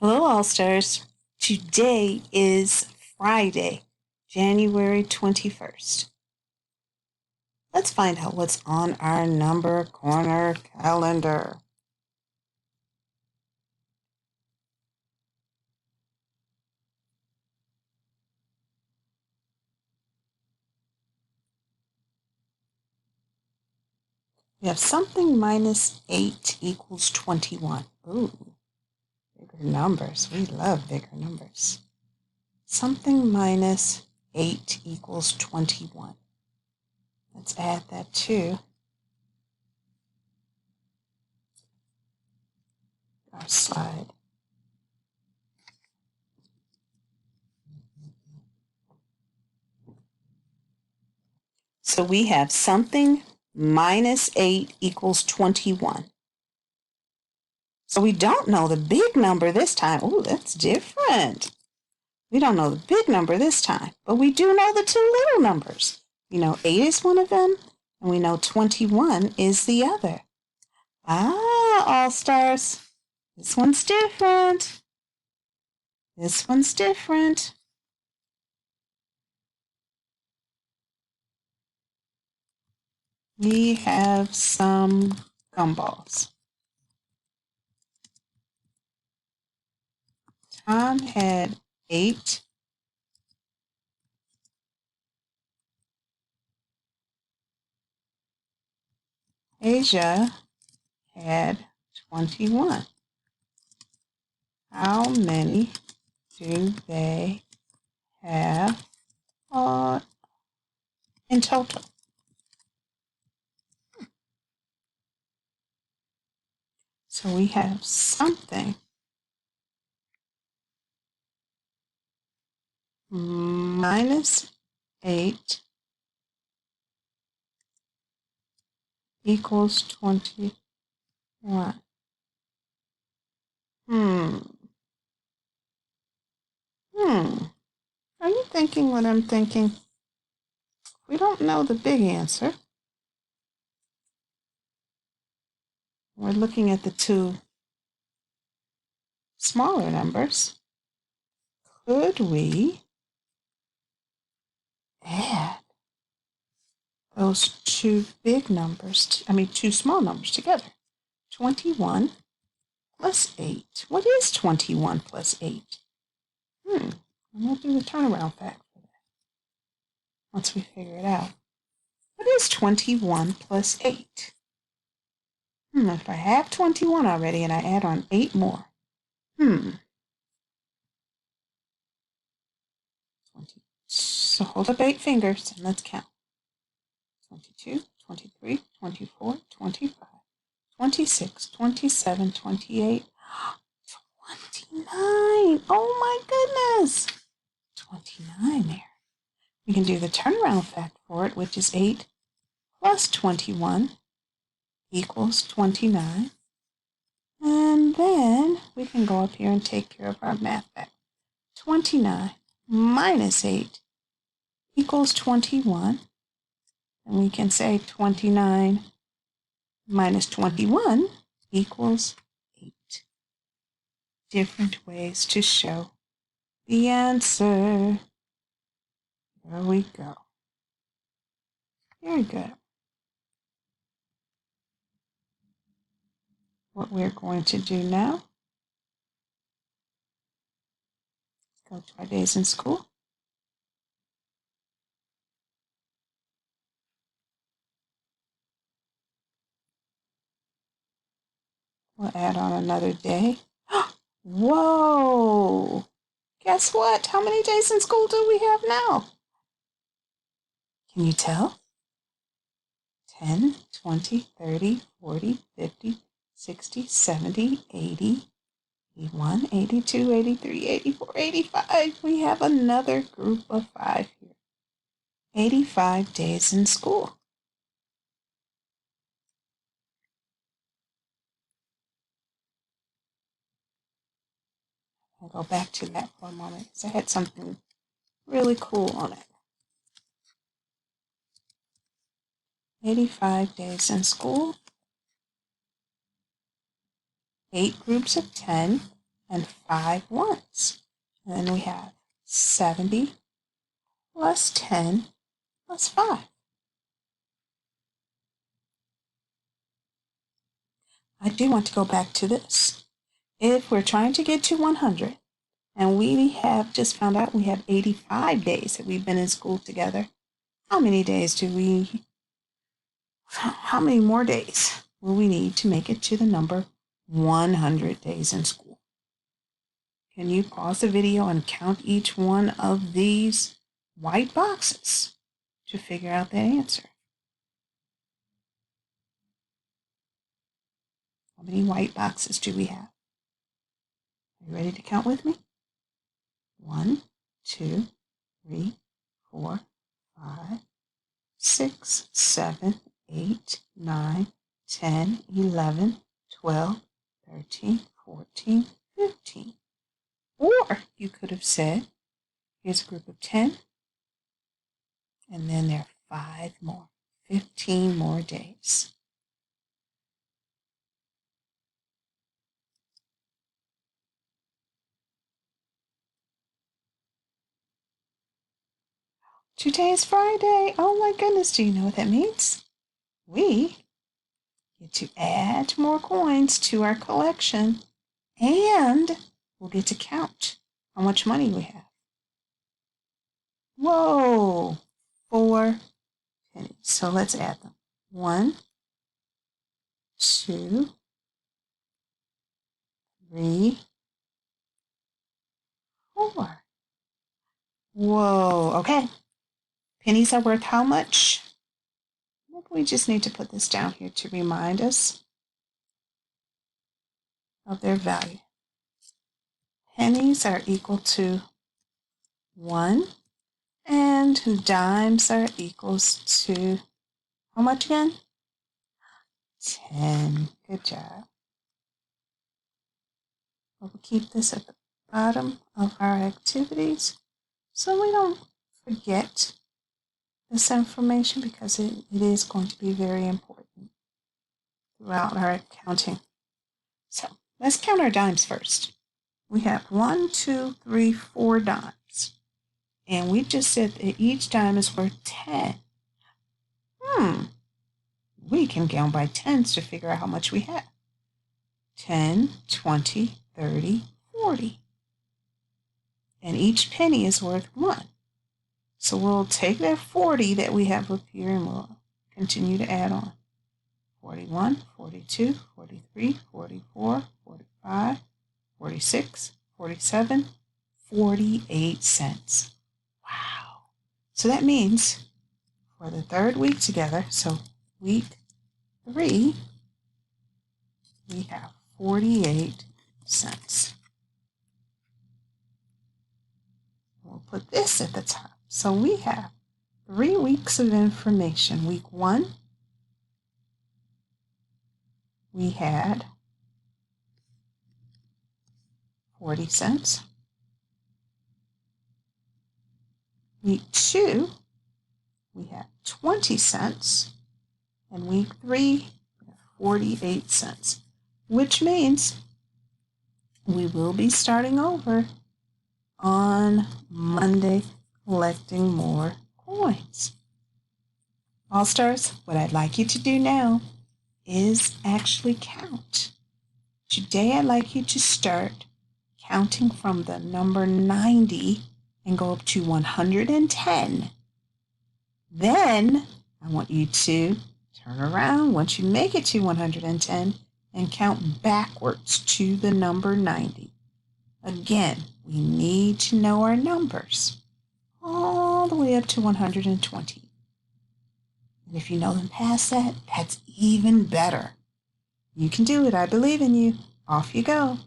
Hello, All Stars. Today is Friday, January 21st. Let's find out what's on our number corner calendar. We have something minus 8 equals 21. Ooh, bigger numbers. We love bigger numbers. Something minus 8 equals 21. Let's add that to our slide. So we have something minus 8 equals 21. So we don't know the big number this time. Oh, that's different. We don't know the big number this time, but we do know the two little numbers. We know 8 is one of them, and we know 21 is the other. All Stars. This one's different. This one's different. We have some gumballs. Tom had 8. Asia had 21. How many do they have in total? So we have something minus 8 equals 21. Are you thinking what I'm thinking? We don't know the big answer. We're looking at the two smaller numbers. Could we add those two big numbers, two small numbers together? 21 plus 8. What is 21 plus 8? I'm going to do the turnaround fact for that once we figure it out. What is 21 plus 8? If I have 21 already and I add on 8 more. 20. So hold up 8 fingers and let's count. 22, 23, 24, 25, 26, 27, 28, 29. Oh my goodness. 29 there. We can do the turnaround fact for it, which is 8 plus 21 equals 29. And then we can go up here and take care of our math fact. 29 minus 8 equals 21. And we can say 29 minus 21 equals 8. Different ways to show the answer. There we go. Very good. What we're going to do now, go to our days in school. We'll add on another day. Whoa! Guess what? How many days in school do we have now? Can you tell? 10, 20, 30, 40, 50, 60, 70, 80, 81, 82, 83, 84, 85. We have another group of 5 here. 85 days in school. I'll go back to that for a moment because I had something really cool on it. 85 days in school. 8 groups of 10. and 5 ones. And then we have 70 plus 10 plus 5. I do want to go back to this. If we're trying to get to 100, and we have just found out we have 85 days that we've been in school together, how many more days will we need to make it to the number 100 days in school? Can you pause the video and count each one of these white boxes to figure out that answer? How many white boxes do we have? Are you ready to count with me? 1, 2, 3, 4, 5, 6, 7, 8, 9, 10, 11, 12, 13, 14, 15. Or you could have said, here's a group of 10, and then there are 5 more, 15 more days. Today is Friday. Oh my goodness, do you know what that means? We get to add more coins to our collection, and we'll get to count how much money we have. Whoa, 4 pennies. So let's add them. 1, 2, 3, 4. Whoa, okay. Pennies are worth how much? Maybe we just need to put this down here to remind us of their value. Pennies are equal to 1, and dimes are equals to how much again? 10. Good job. We'll keep this at the bottom of our activities so we don't forget this information, because it is going to be very important throughout our counting. So let's count our dimes first. We have 1, 2, 3, 4 dimes. And we just said that each dime is worth 10. We can count by tens to figure out how much we have. 10, 20, 30, 40. And each penny is worth 1. So we'll take that 40 that we have up here and we'll continue to add on. 41, 42, 43, 44, 45, 46, 47, 48 cents. Wow. So that means for the third week together, so week 3, we have 48 cents. We'll put this at the top. So we have 3 weeks of information. Week 1, we had 40 cents. Week 2, we had 20 cents. And week 3, we have 48 cents, which means we will be starting over on Monday collecting more coins. All Stars, what I'd like you to do now is actually count. Today I'd like you to start counting from the number 90 and go up to 110. Then I want you to turn around once you make it to 110 and count backwards to the number 90. Again, we need to know our numbers all the way up to 120. And if you know them past that, that's even better. You can do it. I believe in you. Off you go.